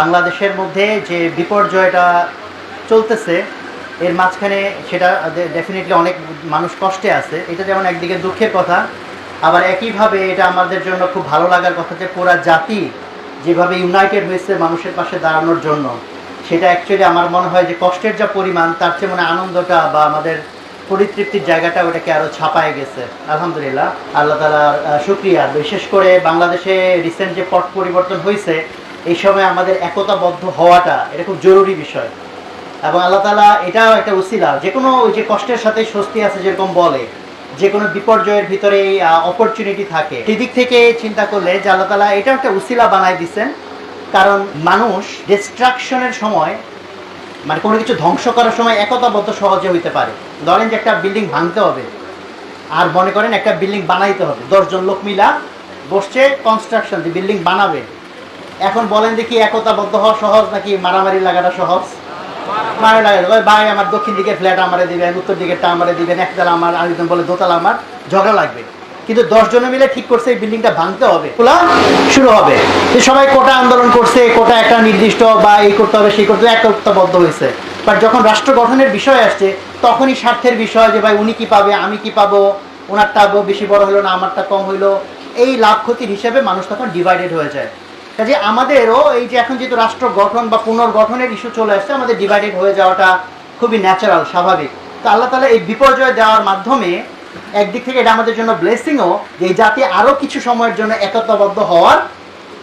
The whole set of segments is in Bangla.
বাংলাদেশের মধ্যে যে বিপর্যয়টা চলতেছে এর মাঝখানে সেটা ডেফিনেটলি অনেক মানুষ কষ্টে আছে। এটা যেমন একদিকে দুঃখের কথা, আবার একইভাবে এটা আমাদের জন্য খুব ভালো লাগার কথা যে পুরা জাতি যেভাবে ইউনাইটেড হয়েছে মানুষের পাশে দাঁড়ানোর জন্য, সেটা অ্যাকচুয়ালি আমার মনে হয় যে কষ্টের যা পরিমাণ তার চেয়ে মনে আনন্দটা বা আমাদের পরিতৃপ্তির জায়গাটা ওটাকে আরও ছাপায় গেছে। আলহামদুলিল্লাহ, আল্লাহ তাআলার শুকরিয়া। বিশেষ করে বাংলাদেশে রিসেন্ট যে পট পরিবর্তন হয়েছে, এই সময় আমাদের একতাবদ্ধ হওয়াটা এটা খুব জরুরি বিষয়। এবং আল্লাহ তাআলা এটাও একটা উসিলা, যে কোনো ওই যে কষ্টের সাথে স্বস্তি আছে যেরকম বলে, যে কোনো বিপর্যয়ের ভিতরে অপরচুনিটি থাকে, সেদিক থেকে চিন্তা করলে যে আল্লাহ তাআলা এটাও একটা উসিলা বানায় দিচ্ছেন। কারণ মানুষ ডিস্ট্রাকশনের সময়, মানে কোনো কিছু ধ্বংস করার সময় একতাবদ্ধ সহজে হইতে পারে। ধরেন যে একটা বিল্ডিং ভাঙতে হবে, আর মনে করেন একটা বিল্ডিং বানাইতে হবে, 10 জন লোক মিলা বসছে কনস্ট্রাকশন, যে বিল্ডিং বানাবে। এখন বলেন দেখি একতাবদ্ধ হওয়া সহজ নাকি মারামারি লাগাটা সহজ? মারামারি লাগা, ভাই আমার দক্ষিণ দিকের ফ্ল্যাট আমারে দিবেন, উত্তর দিকেরটা আমারে দিবেন, একতলা আমার, আরেকজন বলে দোতলা আমার, ঝগড়া লাগবে। কিন্তু 10 জনে মিলে ঠিক করছে এই বিল্ডিংটা ভাঙতে হবে, খোলা শুরু হবে। যে সবাই কোটা আন্দোলন করছে, কোটা একটা নির্দিষ্ট বা এই করতে হবে সেই করতে একতাবদ্ধ হয়েছে। বাট যখন রাষ্ট্র গঠনের বিষয় আসছে, তখনই স্বার্থের বিষয়, যে ভাই উনি কি পাবে, আমি কি পাবো, ওনারটা বেশি বড় হলো না আমারটা কম হইলো, এই লাভ ক্ষতির হিসেবে মানুষ তখন ডিভাইডেড হয়ে যায়। কাজে আমাদেরও এই যে এখন যেহেতু রাষ্ট্র গঠন বা পুনর্গঠনের ইস্যু চলে আসছে, আমাদের ডিভাইডেড হয়ে যাওয়াটা খুবই ন্যাচারাল, স্বাভাবিক। তো আল্লাহ তাআলা এই বিপর্যয় দেওয়ার মাধ্যমে একদিক থেকে এটা আমাদের জন্য ব্লেসিংও, যে এই জাতি আরও কিছু সময়ের জন্য একতাবদ্ধ হওয়ার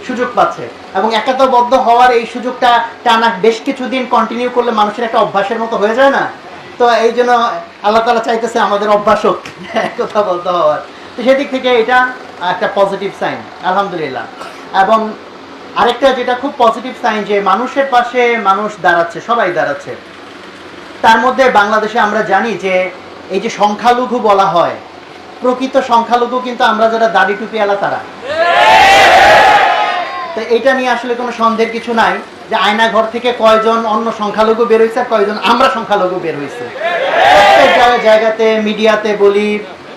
সুযোগ পাচ্ছে। এবং একতাবদ্ধ হওয়ার এই সুযোগটা টানা বেশ কিছুদিন কন্টিনিউ করলে মানুষের একটা অভ্যাসের মতো হয়ে যায় না? তো এই জন্য আল্লাহ তাআলা চাইতেছে আমাদের অভ্যাস হোক একতাবদ্ধ হওয়ার। তো সেদিক থেকে এটা একটা পজিটিভ সাইন, আলহামদুলিল্লাহ। এবং আরেকটা যেটা খুব পজিটিভ সাইন, যে মানুষের পাশে মানুষ দাঁড়াচ্ছে, সবাই দাঁড়াচ্ছে। তার মধ্যে বাংলাদেশে আমরা জানি যে এই যে সংখ্যালঘু বলা হয়, প্রকৃত সংখ্যালঘু কিন্তু আমরা যারা দাড়ি টুপিওয়ালা তারা। তো এটা নিয়ে আসলে কোনো সন্দেহের কিছু নাই যে আয়না ঘর থেকে কয়জন অন্য সংখ্যালঘু বের হয়েছে আর কয়জন আমরা সংখ্যালঘু বের হয়েছে। প্রত্যেক জায়গাতে, মিডিয়াতে বলি,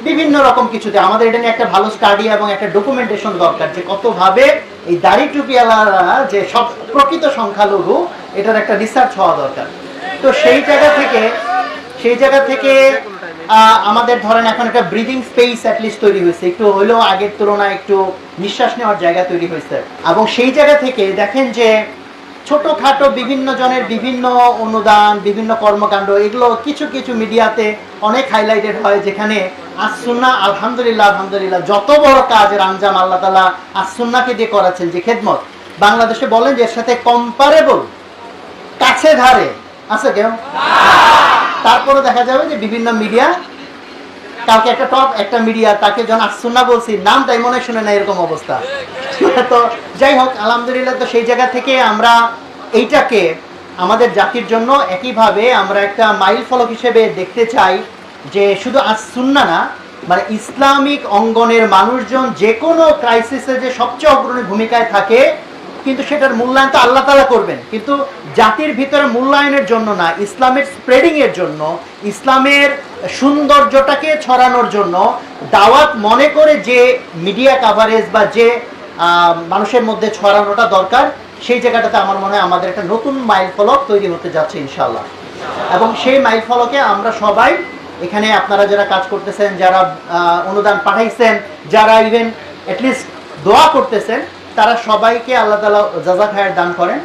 বিভিন্ন রকম কিছুতে আমাদের এটা নিয়ে একটা ভালো স্টাডি এবং একটা ডকুমেন্টেশন দরকার, যে কতভাবে এই দাড়ি টুপিওয়ালারা যে সব প্রকৃত সংখ্যালঘু, এটার একটা রিসার্চ হওয়া দরকার। তো সেই জায়গা থেকে আমাদের ধরেন এখন একটা ব্রিদিং স্পেস অ্যাটলিস্ট তৈরি হয়েছে, একটু হলেও আগের তুলনায় একটু নিঃশ্বাস নেওয়ার জায়গা তৈরি হয়েছে। এবং সেই জায়গা থেকে দেখেন যে ছোটোখাটো বিভিন্ন জনের বিভিন্ন অনুদান, বিভিন্ন কর্মকাণ্ড, এগুলো কিছু কিছু মিডিয়াতে অনেক হাইলাইটেড হয়, যেখানে আস-সুন্নাহ আলহামদুলিল্লাহ যত বড় কাজের আঞ্জাম আল্লাহ তাআলা আস-সুন্নাহকে দিয়ে করাচ্ছেন, যে খেদমত বাংলাদেশে বলেন যে এর সাথে কম্পারেবল কাছে ধারে আছে কেউ? তারপরে দেখা যাবে যে বিভিন্ন মিডিয়া, কাউকে একটা মিডিয়া তাকে যখন আস-সুন্নাহ বলছি নামটাই মনে শুনে না, এরকম অবস্থা। তো যাই হোক, আলহামদুলিল্লাহ। তো সেই জায়গা থেকে আমরা এইটাকে আমাদের জাতির জন্য একইভাবে আমরা একটা মাইল ফলক হিসেবে দেখতে চাই, যে শুধু আস-সুন্নাহ না, মানে ইসলামিক অঙ্গনের মানুষজন যে কোনো ক্রাইসিসে যে সবচেয়ে অগ্রণী ভূমিকায় থাকে, কিন্তু সেটার মূল্যায়ন তো আল্লাহ তাআলা করবেন, কিন্তু জাতির ভিতরে মূল্যায়নের জন্য না, ইসলামের স্প্রেডিং এর জন্য, ইসলামের সৌন্দর্যটাকে ছড়ানোর জন্য দাওয়াত মনে করে যে মিডিয়া কাভারেজ বা যে মানুষের মধ্যে ছড়ানোটা দরকার, সেই জায়গাটাতে আমার মনে হয় আমাদের একটা নতুন মাইল ফলক তৈরি হতে যাচ্ছে ইনশাআল্লাহ। এবং সেই মাইল ফলকে আমরা সবাই এখানে, আপনারা যারা কাজ করতেছেন, যারা অনুদান পাঠাইছেন, যারা ইভেন অ্যাটলিস্ট দোয়া করতেছেন, তারা সবাইকে আল্লাহ তাআলা জাযা খায়ের দান করেন।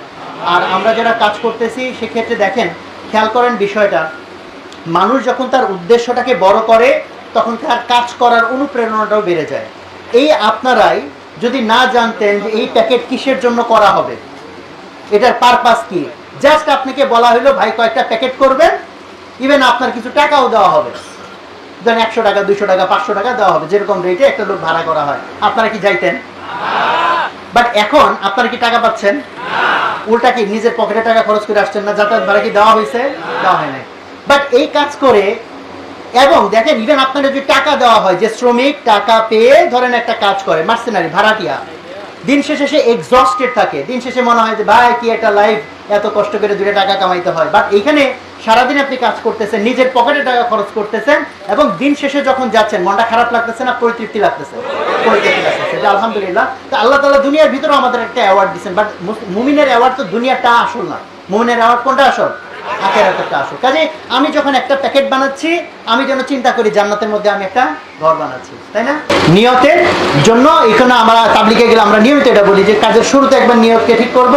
আর আমরা যারা কাজ করতেছি সেক্ষেত্রে দেখেন, খেয়াল করেন বিষয়টা, মানুষ যখন তার উদ্দেশ্যটাকে বড় করে, তখন তার কাজ করার অনুপ্রেরণাটাও বেড়ে যায়। এই আপনারাই যদি না জানতেন যে এই প্যাকেট কিসের জন্য করা হবে, এটার পারপাস কি, জাস্ট আপনাকে বলা হলো ভাই কয়েকটা প্যাকেট করবেন, ইভেন আপনার কিছু টাকাও দেওয়া হবে, ধরেন 100 টাকা, 200 টাকা, 500 টাকা দেওয়া হবে, যেরকম রেটে একটা লোক ভাড়া করা হয়, আপনারা কি যাইতেন? বাট এখন আপনারা কি টাকা পাচ্ছেন? উল্টা কি নিজের পকেটে টাকা খরচ করে আসছেন না? যাতায়াত ভাড়া কি দেওয়া হয়েছে? দেওয়া হয় নাই। বাট এই কাজ করে, এবং দেখেন ইভেন আপনাদের যদি টাকা দেওয়া হয়, যে শ্রমিক টাকা পেয়ে ধরেন একটা কাজ করে, মার্সেনারি, ভাড়াটিয়া, দিন শেষে সে এক্সস্টেড থাকে, দিন শেষে মনে হয় যে ভাই কি একটা লাইফ, এত কষ্ট করে 2 টাকা কামাইতে হয়। বাট এইখানে সারাদিন আপনি কাজ করতেছেন, নিজের পকেটে টাকা খরচ করতেছেন, এবং দিন শেষে যখন যাচ্ছেন মনটা খারাপ লাগতেছে না পরিতৃপ্তি লাগতেছে? পরিতৃপ্তি লাগতেছে। যে আলহামদুলিল্লাহ। তো আল্লাহ তাআলা দুনিয়ার ভিতরে আমাদের একটা অ্যাওয়ার্ড দিবেন, বাট মুমিনের অ্যাওয়ার্ড তো দুনিয়াটা আসল না, মুমিনের অ্যাওয়ার্ড কোনটা আসল? আখিরাতেরটা আসল। কাজে আমি যখন একটা প্যাকেট বানাচ্ছি আমি যেন চিন্তা করি জান্নাতের মধ্যে আমি একটা ঘর বানাচ্ছি, তাই না? নিয়তের জন্য এখানে আমরা তাবলিগে গেলে আমরা নিয়মিত এটা বলি যে কাজের শুরুতে একবার নিয়তকে ঠিক করব,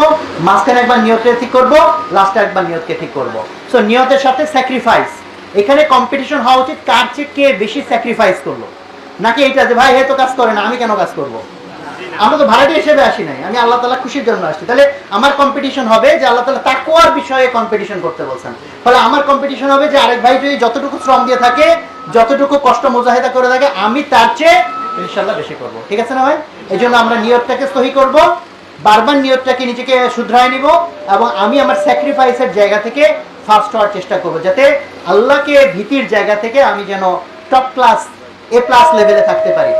মাঝখানে একবার নিয়তকে ঠিক করব, লাস্টে একবার নিয়তকে ঠিক করব। সো নিয়তের সাথে স্যাক্রিফাইস, এখানে কম্পিটিশন হওয়া উচিত কার চেয়ে কে বেশি স্যাক্রিফাইস করলো, নাকি এইটা যে ভাই এ তো কাজ করে না আমি কেন কাজ করব। আমরা তো ভাড়াটি হিসেবে আসি নাই, আমি আল্লাহ তাআলা খুশির জন্য আসছি। তাহলে আমার কম্পিটিশন হবে যে আল্লাহ তাআলা তাকওয়ার বিষয়ে কম্পিটিশন করতে বলছেন, ফলে আমার কম্পিটিশন হবে যে আরেক ভাই যদি যতটুকু শ্রম দিয়ে থাকে, যতটুকু কষ্ট মুজাহিদা করে থাকে, আমি তার চেয়ে ইনশাআল্লাহ বেশি করব। ঠিক আছে না ভাই? এই জন্য আমরা নিয়তটাকে সহি করব, বারবার নিয়তটাকে নিজেকে শুধরায় নিব, এবং আমি আমার স্যাক্রিফাইসের জায়গা থেকে ফার্স্ট হওয়ার চেষ্টা করব, যাতে আল্লাহকে ভীতির জায়গা থেকে আমি যেন টপ ক্লাস A+ লেভেলে থাকতে পারি।